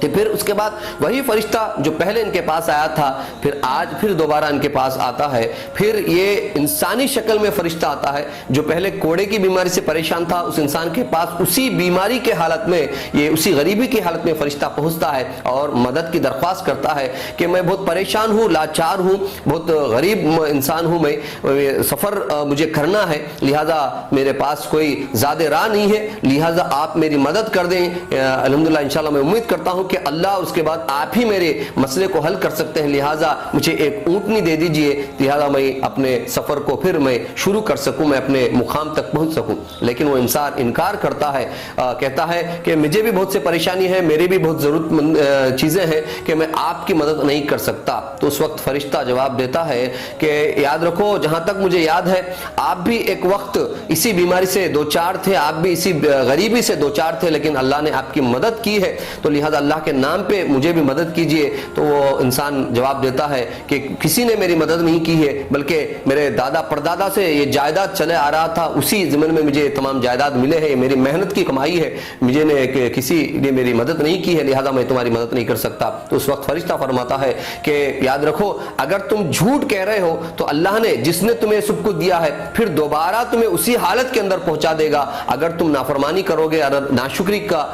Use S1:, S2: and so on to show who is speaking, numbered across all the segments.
S1: کہ پھر اس کے بعد وہی فرشتہ جو پہلے ان کے پاس آیا تھا پھر آج پھر دوبارہ ان کے پاس آتا ہے. پھر یہ انسانی شکل میں فرشتہ آتا ہے جو پہلے کوڑے کی بیماری سے پریشان تھا, اس انسان کے پاس اسی بیماری کے حالت میں, یہ اسی غریبی کی حالت میں فرشتہ پہنچتا ہے اور مدد کی درخواست کرتا ہے کہ میں بہت پریشان ہوں, لاچار ہوں, بہت غریب انسان ہوں, میں سفر مجھے کرنا ہے, لہٰذا میرے پاس کوئی زیادہ راہ نہیں ہے, لہٰذا آپ میری مدد کر دیں. الحمدللہ انشاءاللہ میں امید کرتا ہوں کہ اللہ اس کے بعد آپ ہی میرے مسئلے کو حل کر سکتے ہیں, لہٰذا مجھے ایک اونٹنی دے دیجئے, لہٰذا میں اپنے سفر کو پھر میں شروع کر سکوں, میں اپنے مقام تک پہنچ سکوں. لیکن وہ انسان انکار کرتا ہے, کہتا ہے کہ مجھے بھی بہت سے پریشانی ہے, میری بھی بہت ضرورت مند چیزیں ہیں کہ میں آپ کی مدد نہیں کر سکتا. تو اس وقت فرشتہ جواب دیتا ہے کہ یاد رکھو, جہاں تک مجھے یاد ہے آپ بھی ایک وقت اسی بیماری سے دوچار تھے, آپ بھی اسی غریبی سے دوچار تھے, لیکن اللہ نے آپ کی مدد کی ہے, تو لہذا اللہ کے نام پہ مجھے بھی مدد کیجئے. تو وہ انسان جواب دیتا ہے کہ کسی نے میری مدد نہیں کی ہے, بلکہ میرے دادا پردادا سے یہ جائیداد چلے آ رہا تھا, اسی ضمن میں مجھے تمام جائیداد ملے ہیں, یہ میری محنت کی کمائی ہے, مجھے نے کسی نے میری مدد نہیں کی ہے, لہذا میں تمہاری مدد نہیں کر سکتا. تو اس وقت فرشتہ فرماتا ہے کہ یاد رکھو, اگر تم جھوٹ کہہ رہے ہو تو اللہ نے جس نے تمہیں سب کچھ دیا ہے پھر دوبارہ تمہیں اسی حالت کے اندر پہنچا دے گا. اگر تم نافرمانی کرو گے, اگر ناشکری کا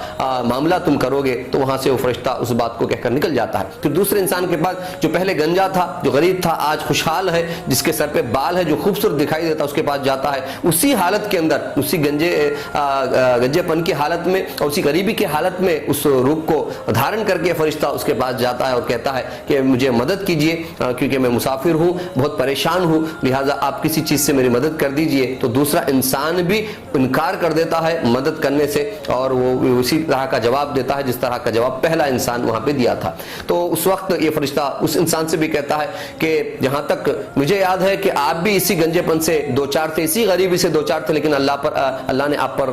S1: معاملہ تم کرو گے, تو وہاں سے وہ فرشتہ اس بات کو کہہ کر نکل جاتا ہے. پھر دوسرے انسان کے پاس جو پہلے گنجا تھا, جو غریب تھا, آج خوشحال ہے, جس کے سر پہ بال ہے, جو خوبصورت دکھائی دیتا, اس کے پاس جاتا ہے, اسی حالت کے اندر, اسی گنجے پن کی حالت میں اور اسی غریبی کی حالت میں اس روپ کو دھارن کر کے فرشتہ اس کے پاس جاتا ہے اور کہتا ہے کہ مجھے مدد کیجئے, کیونکہ میں مسافر ہوں, بہت پریشان ہوں, لہٰذا آپ کسی چیز سے میری مدد کر دیجئے. تو دوسرا انسان بھی انکار کر دیتا ہے مدد کرنے سے, اور وہ اسی طرح کا جواب دیتا ہے جس طرح کا جواب پہلا انسان وہاں پہ دیا تھا. تو اس وقت یہ فرشتہ اس انسان سے بھی کہتا ہے کہ جہاں تک مجھے یاد ہے کہ آپ بھی اسی گنجے پن سے دوچار تھے, اسی غریبی سے دوچار تھے, لیکن اللہ نے آپ پر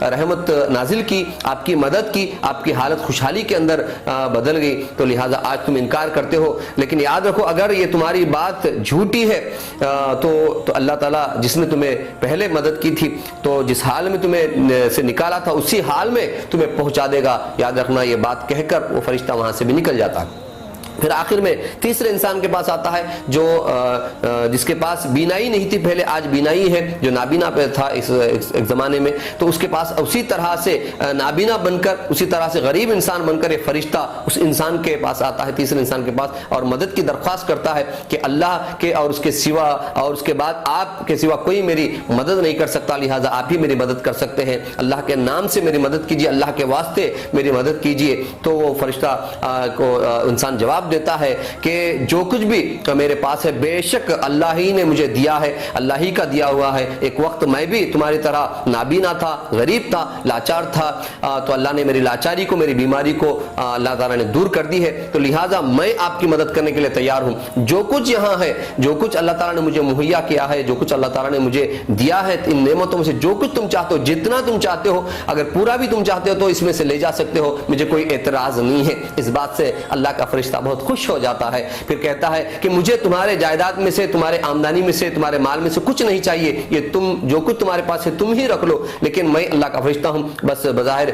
S1: رحمت نازل کی, آپ کی مدد کی, آپ کی حالت خوشحالی کے اندر بدل گئی, تو لہٰذا آج تم انکار کرتے ہو. لیکن یاد رکھو, اگر یہ تمہاری بات جھوٹی ہے تو اللہ تعالیٰ جس نے تمہیں پہلے مدد کی تھی, تو جس حال میں تمہیں سے نکالا تھا اسی حال میں تمہیں پہنچا دے گا. یاد رکھنا, یہ بات کہہ کر وہ فرشتہ وہاں سے بھی نکل جاتا ہے. پھر آخر میں تیسرے انسان کے پاس آتا ہے جو جس کے پاس بینائی نہیں تھی پہلے, آج بینائی ہے, جو نابینا پہ تھا اس ایک زمانے میں, تو اس کے پاس اسی طرح سے نابینا بن کر, اسی طرح سے غریب انسان بن کر یہ فرشتہ اس انسان کے پاس آتا ہے, تیسرے انسان کے پاس, اور مدد کی درخواست کرتا ہے کہ اللہ کے اور اس کے سوا اور اس کے بعد آپ کے سوا کوئی میری مدد نہیں کر سکتا, لہٰذا آپ ہی میری مدد کر سکتے ہیں, اللہ کے نام سے میری مدد کیجیے, اللہ کے واسطے میری مدد کیجیے. تو وہ فرشتہ کو انسان جواب دیتا ہے کہ جو کچھ بھی میرے پاس ہے بے شک اللہ ہی نے مجھے دیا ہے, اللہ ہی کا دیا ہوا ہے. ایک وقت میں بھی تمہاری طرح نابینا تھا, غریب تھا, لاچار تھا, تو اللہ نے میری لاچاری کو, میری بیماری کو اللہ تعالیٰ نے دور کر دی ہے, تو لہٰذا میں آپ کی مدد کرنے کے لیے تیار ہوں. جو کچھ یہاں ہے, جو کچھ اللہ تعالیٰ نے مجھے مہیا کیا ہے, جو کچھ اللہ تعالیٰ نے مجھے دیا ہے, ان نعمتوں میں سے جو کچھ تم چاہتے ہو, جتنا تم چاہتے ہو, اگر پورا بھی تم چاہتے ہو تو اس میں سے لے جا سکتے ہو, مجھے کوئی اعتراض نہیں ہے. اس بات سے اللہ کا فرشتہ بہت خوش ہو جاتا ہے. پھر کہتا ہے کہ مجھے تمہارے جائیداد میں سے, تمہارے آمدنی میں سے, تمہارے مال میں سے کچھ نہیں چاہیے, یہ تم جو کچھ تمہارے پاس ہے تم ہی رکھ لو, لیکن میں اللہ کا فرشتہ ہوں, بس بظاہر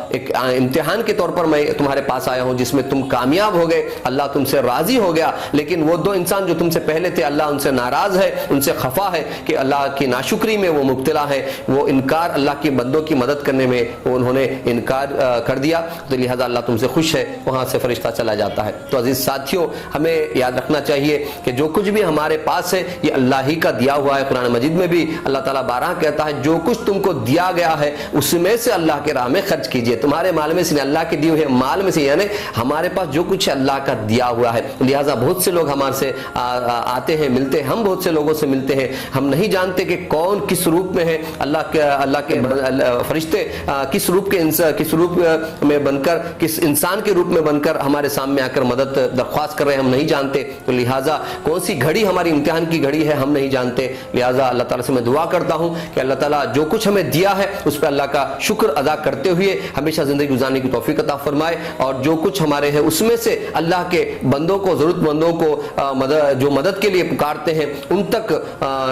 S1: ایک امتحان کے طور پر میں تمہارے پاس آیا ہوں جس میں تم کامیاب ہو گئے, اللہ تم سے راضی ہو گیا. لیکن وہ دو انسان جو تم سے پہلے تھے, اللہ ان سے ناراض ہے, ان سے خفا ہے کہ اللہ کی ناشکری میں وہ مبتلا ہے, وہ انکار, اللہ کی بندوں کی مدد کرنے میں وہ انہوں نے انکار کر دیا, تو لہذا اللہ تم سے خوش ہے. وہاں سے فرشتہ چلا جاتا ہے. تو عزیز ساتھیوں, ہمیں یاد رکھنا چاہیے کہ جو کچھ بھی ہمارے پاس ہے یہ اللہ ہی کا دیا ہوا ہے. قرآن مجید میں بھی اللہ تعالیٰ بارہا کہتا ہے جو کچھ تم کو دیا گیا ہے اس میں سے اللہ کے راہ میں خرچ کیجئے. تمہارے مال میں سے, اللہ کے دیے ہوئے مال میں سے, یعنی ہمارے پاس جو کچھ ہے اللہ کا دیا ہوا ہے. لہٰذا بہت سے لوگ ہمارے سے آتے ہیں, ملتے ہیں, ہم بہت سے لوگوں سے ملتے ہیں, ہم نہیں جانتے کہ کون کس روپ میں ہے. اللہ کے فرشتے کس روپ میں بن کر, کس انسان کے روپ میں بن کر ہمارے سامنے آ کر مدد مدد درخواست کر رہے ہیں ہم نہیں جانتے، تو لہٰذا کون سی گھڑی ہماری امتحان کی گھڑی ہے ہم نہیں جانتے. لہٰذا اللہ تعالیٰ سے میں دعا کرتا ہوں کہ اللہ تعالیٰ جو کچھ ہمیں دیا ہے اس پہ اللہ کا شکر ادا کرتے ہوئے ہمیشہ زندگی گزارنے کی توفیق عطا فرمائے، اور جو کچھ ہمارے ہے اس میں سے اللہ کے بندوں کو، ضرورت مندوں کو جو مدد کے لیے پکارتے ہیں ان تک،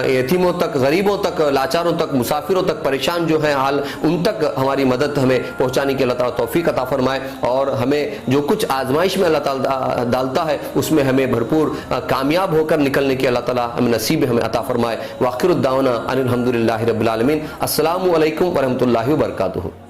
S1: یتیموں تک، غریبوں تک، لاچاروں تک، مسافروں تک، پریشان جو ہیں حال ان تک ہماری مدد ہمیں پہنچانے کی اللہ تعالیٰ توفیق عطا فرمائے، اور ہمیں جو کچھ آزمائش میں اللہ تعالیٰ ڈالتا ہے اس میں ہمیں بھرپور کامیاب ہو کر نکلنے کی اللہ تعالیٰ ہمیں نصیب ہمیں عطا فرمائے. وآخر الدعوانا ان الحمد للہ رب العالمین. السلام علیکم ورحمۃ اللہ وبرکاتہ.